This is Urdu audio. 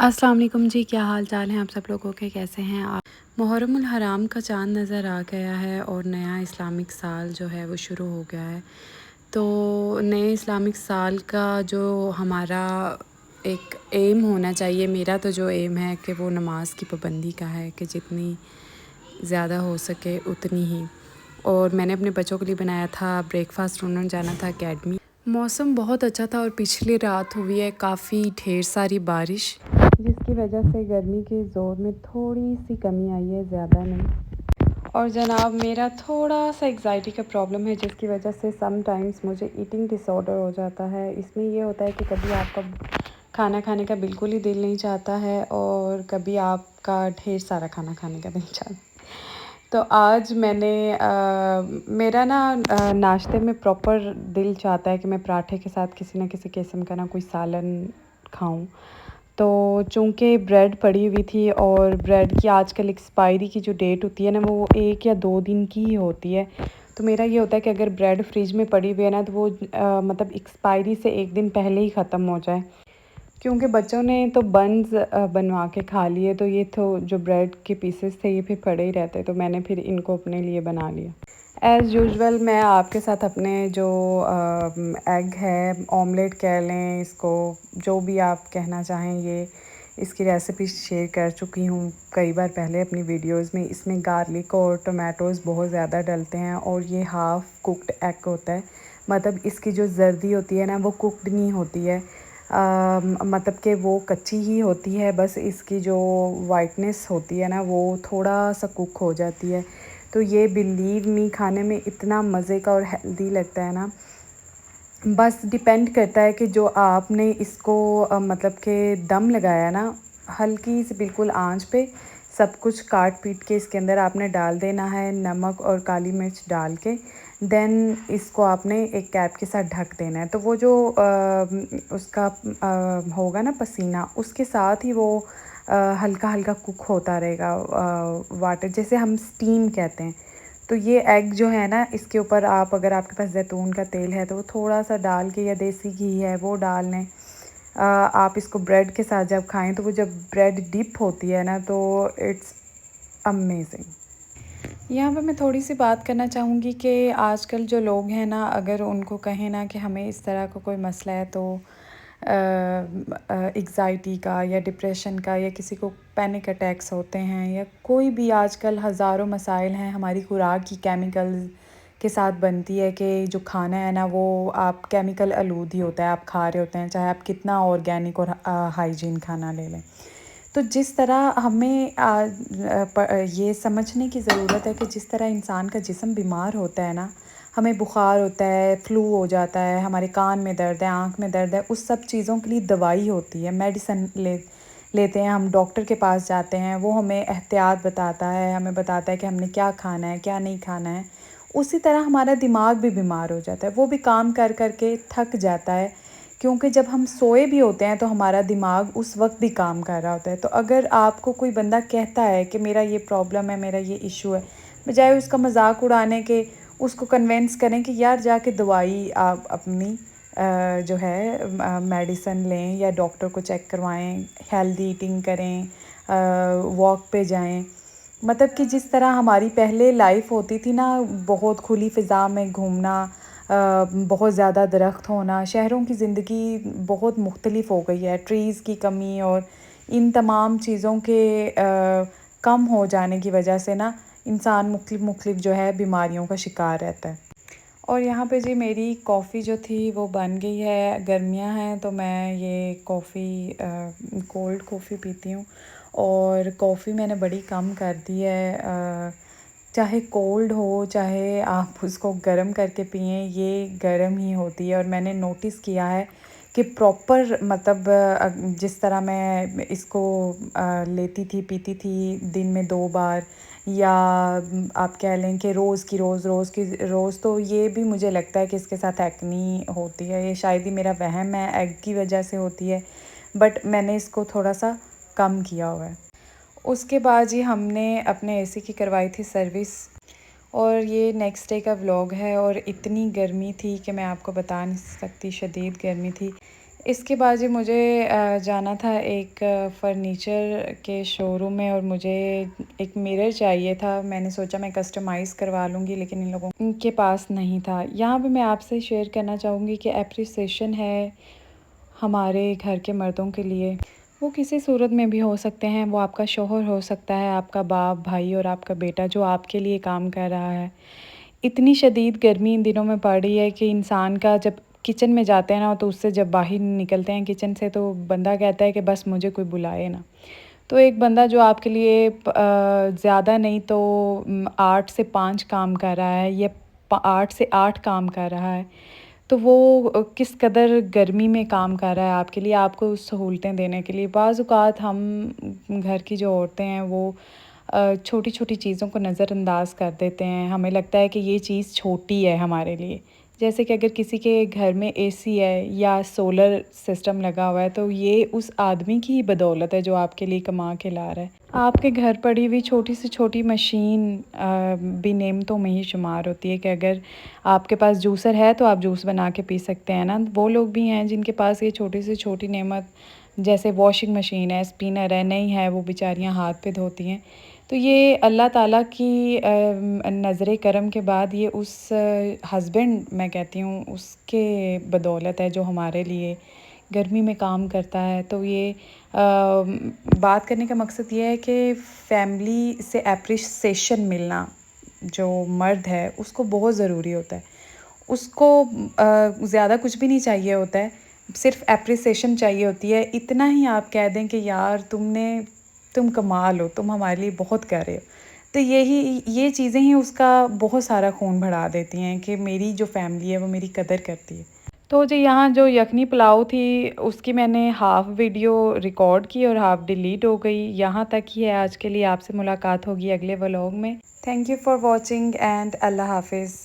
السلام علیکم جی، کیا حال چال ہیں آپ سب لوگوں کے؟ کیسے ہیں آپ؟ محرم الحرام کا چاند نظر آ گیا ہے اور نیا اسلامک سال جو ہے وہ شروع ہو گیا ہے۔ تو نئے اسلامک سال کا جو ہمارا ایک ایم ہونا چاہیے، میرا تو جو ایم ہے کہ وہ نماز کی پابندی کا ہے کہ جتنی زیادہ ہو سکے اتنی ہی۔ اور میں نے اپنے بچوں کے لیے بنایا تھا بریک فاسٹ، انہوں نے جانا تھا اکیڈمی۔ موسم بہت اچھا تھا اور پچھلی رات ہوئی ہے کافی ڈھیر ساری بارش، جس کی وجہ سے گرمی کے زور میں تھوڑی سی کمی آئی ہے، زیادہ نہیں۔ اور جناب میرا تھوڑا سا ایگزائٹی کا پرابلم ہے، جس کی وجہ سے سم ٹائمز مجھے ایٹنگ ڈس آرڈر ہو جاتا ہے۔ اس میں یہ ہوتا ہے کہ کبھی آپ کا کھانا کھانے کا بالکل ہی دل نہیں چاہتا ہے اور کبھی آپ کا ڈھیر سارا کھانا کھانے کا دل چاہتا ہے۔ تو آج میں نے میرا ناشتے میں پراپر دل چاہتا ہے کہ میں پراٹھے کے ساتھ کسی نہ کسی قسم کا کوئی سالن کھاؤں۔ تو چونکہ بریڈ پڑی ہوئی تھی اور بریڈ کی آج کل ایکسپائری کی جو ڈیٹ ہوتی ہے وہ 1 یا 2 دن کی ہی ہوتی ہے۔ تو میرا یہ ہوتا ہے کہ اگر بریڈ فریج میں پڑی ہوئی ہے تو وہ مطلب ایکسپائری سے 1 دن پہلے ہی ختم ہو جائے، کیونکہ بچوں نے تو بنز بنوا کے کھا لیے، تو یہ تو جو بریڈ کے پیسز تھے یہ پھر پڑے ہی رہتے، تو میں نے پھر ان کو اپنے لیے بنا لیا۔ ایز یوزول میں آپ کے ساتھ اپنے جو ایگ ہے، آملیٹ کہہ لیں اس کو، جو بھی آپ کہنا چاہیں، یہ اس کی ریسیپی شیئر کر چکی ہوں کئی بار پہلے اپنی ویڈیوز میں۔ اس میں گارلک اور ٹومیٹوز بہت زیادہ ڈلتے ہیں اور یہ ہاف کوکڈ ایگ ہوتا ہے، مطلب اس کی جو زردی ہوتی ہے وہ کوکڈ نہیں ہوتی ہے، مطلب کہ وہ کچی ہی ہوتی ہے، بس اس کی جو وائٹنس ہوتی ہے وہ تھوڑا سا کوک ہو جاتی ہے۔ تو یہ بلیو می کھانے میں اتنا مزے کا اور ہیلدی لگتا ہے بس ڈیپینڈ کرتا ہے کہ جو آپ نے اس کو مطلب کہ دم لگایا ہلکی سی بالکل آنچ پہ سب کچھ کاٹ پیٹ کے اس کے اندر آپ نے ڈال دینا ہے، نمک اور کالی مرچ ڈال کے، دین اس کو آپ نے ایک کیپ کے ساتھ ڈھک دینا ہے۔ تو وہ جو اس کا ہوگا پسینہ، اس کے ساتھ ہی وہ ہلکا ہلکا کوک ہوتا رہے گا، واٹر جیسے ہم سٹیم کہتے ہیں۔ تو یہ ایگ جو ہے اس کے اوپر آپ اگر آپ کے پاس زیتون کا تیل ہے تو وہ تھوڑا سا ڈال کے، یا دیسی گھی ہے وہ ڈال لیں۔ آپ اس کو بریڈ کے ساتھ جب کھائیں تو وہ جب بریڈ ڈپ ہوتی ہے تو اٹس امیزنگ۔ یہاں پہ میں تھوڑی سی بات کرنا چاہوں گی کہ آج کل جو لوگ ہیں اگر ان کو کہیں کہ ہمیں اس طرح کا کوئی مسئلہ ہے، تو ایگزائٹی کا یا ڈپریشن کا، یا کسی کو پینک اٹیکس ہوتے ہیں، یا کوئی بھی آج کل ہزاروں مسائل ہیں، ہماری خوراک کی کیمیکلز کے ساتھ بنتی ہے کہ جو کھانا ہے وہ آپ کیمیکل آلود ہی ہوتا ہے، آپ کھا رہے ہوتے ہیں، چاہے آپ کتنا آرگینک اور ہائیجین کھانا لے لیں۔ تو جس طرح ہمیں یہ سمجھنے کی ضرورت ہے کہ جس طرح انسان کا جسم بیمار ہوتا ہے ہمیں بخار ہوتا ہے، فلو ہو جاتا ہے، ہمارے کان میں درد ہے، آنکھ میں درد ہے، اس سب چیزوں کے لیے دوائی ہوتی ہے، میڈیسن لیتے ہیں ہم، ڈاکٹر کے پاس جاتے ہیں، وہ ہمیں احتیاط بتاتا ہے، ہمیں بتاتا ہے کہ ہم نے کیا کھانا ہے کیا نہیں کھانا ہے۔ اسی طرح ہمارا دماغ بھی بیمار ہو جاتا ہے، وہ بھی کام کر کر کے تھک جاتا ہے، کیونکہ جب ہم سوئے بھی ہوتے ہیں تو ہمارا دماغ اس وقت بھی کام کر رہا ہوتا ہے۔ تو اگر آپ کو کوئی بندہ کہتا ہے کہ میرا یہ پرابلم ہے، میرا یہ ایشو ہے، بجائے اس کا مذاق اڑانے کے اس کو کنونس کریں کہ یار جا کے دوائی آپ اپنی جو ہے میڈیسن لیں، یا ڈاکٹر کو چیک کروائیں، ہیلدی ایٹنگ کریں، واک پہ جائیں۔ مطلب کہ جس طرح ہماری پہلے لائف ہوتی تھی بہت کھلی فضا میں گھومنا، بہت زیادہ درخت ہونا، شہروں کی زندگی بہت مختلف ہو گئی ہے، ٹریز کی کمی اور ان تمام چیزوں کے کم ہو جانے کی وجہ سے انسان مختلف جو ہے بیماریوں کا شکار رہتا ہے۔ اور یہاں پہ جی میری کافی جو تھی وہ بن گئی ہے، گرمیاں ہیں تو میں یہ کافی کولڈ کافی پیتی ہوں، اور کافی میں نے بڑی کم کر دی ہے، چاہے کولڈ ہو چاہے آپ اس کو گرم کر کے پئیں، یہ گرم ہی ہوتی ہے۔ اور میں نے نوٹس کیا ہے کہ پراپر مطلب جس طرح میں اس کو لیتی تھی پیتی تھی دن میں 2 بار، یا آپ کہہ لیں کہ روز کی روز، تو یہ بھی مجھے لگتا ہے کہ اس کے ساتھ ایکنی ہوتی ہے، یہ شاید ہی میرا وہم ہے، ایگ کی وجہ سے ہوتی ہے، بٹ میں نے اس کو تھوڑا سا کم کیا ہوا ہے۔ اس کے بعد جی ہم نے اپنے اے سی کی کروائی تھی سروس، اور یہ نیکسٹ ڈے کا ولاگ ہے، اور اتنی گرمی تھی کہ میں آپ کو بتا نہیں سکتی، شدید گرمی تھی۔ اس کے بعد جی مجھے جانا تھا ایک فرنیچر کے شو روم میں، اور مجھے ایک میرر چاہیے تھا. میں نے سوچا میں کسٹمائز کروا لوں گی، لیکن ان کے پاس نہیں تھا. یہاں پہ میں آپ سے شیئر کرنا چاہوں گی کہ اپریسیشن ہے ہمارے گھر کے مردوں کے لیے. وہ کسی صورت میں بھی ہو سکتے ہیں. وہ آپ کا شوہر ہو سکتا ہے، آپ کا باپ، بھائی اور آپ کا بیٹا جو آپ کے لیے کام کر رہا ہے. اتنی شدید گرمی ان دنوں میں پڑ رہی ہے کہ انسان کا جب کچن میں جاتے ہیں نا، تو اس سے جب باہر نکلتے ہیں کچن سے تو بندہ کہتا ہے کہ بس مجھے کوئی بلائے نا. تو ایک بندہ جو آپ کے لیے زیادہ نہیں تو 8 سے 5 کام کر رہا ہے، یا 8 سے 8 کام کر رہا ہے، تو وہ کس قدر گرمی میں کام کر رہا ہے آپ کے لیے، آپ کو سہولتیں دینے کے لیے. بعض اوقات ہم گھر کی جو عورتیں ہیں وہ چھوٹی چھوٹی چیزوں کو نظر انداز کر دیتے ہیں. ہمیں لگتا ہے کہ یہ چیز چھوٹی ہے ہمارے لیے. جیسے کہ اگر کسی کے گھر میں اے سی ہے یا سولر سسٹم لگا ہوا ہے، تو یہ اس آدمی کی ہی بدولت ہے جو آپ کے لیے کما کے لا رہا ہے. آپ کے گھر پڑی ہوئی چھوٹی سے چھوٹی مشین بھی نعمتوں میں ہی شمار ہوتی ہے. کہ اگر آپ کے پاس جوسر ہے تو آپ جوس بنا کے پی سکتے ہیں نا. وہ لوگ بھی ہیں جن کے پاس یہ چھوٹی سے چھوٹی نعمت جیسے واشنگ مشین ہے، اسپینر ہے، نہیں ہے، وہ بیچاریاں ہاتھ پہ دھوتی ہیں. تو یہ اللہ تعالیٰ کی نظر کرم کے بعد یہ اس ہسبینڈ میں کہتی ہوں اس کے بدولت ہے جو ہمارے لیے گرمی میں کام کرتا ہے. تو یہ بات کرنے کا مقصد یہ ہے کہ فیملی سے اپریسیشن ملنا جو مرد ہے اس کو بہت ضروری ہوتا ہے. اس کو زیادہ کچھ بھی نہیں چاہیے ہوتا ہے، صرف اپریسیشن چاہیے ہوتی ہے. اتنا ہی آپ کہہ دیں کہ یار تم کمال ہو، تم ہمارے لیے بہت کر رہے ہو. تو یہ چیزیں ہی اس کا بہت سارا خون بڑھا دیتی ہیں کہ میری جو فیملی ہے وہ میری قدر کرتی ہے. تو جی یہاں جو یخنی پلاؤ تھی اس کی میں نے ہاف ویڈیو ریکارڈ کی اور ہاف ڈیلیٹ ہو گئی. یہاں تک ہی ہے آج کے لیے. آپ سے ملاقات ہوگی اگلے ولاگ میں. Thank you for watching and اللہ حافظ.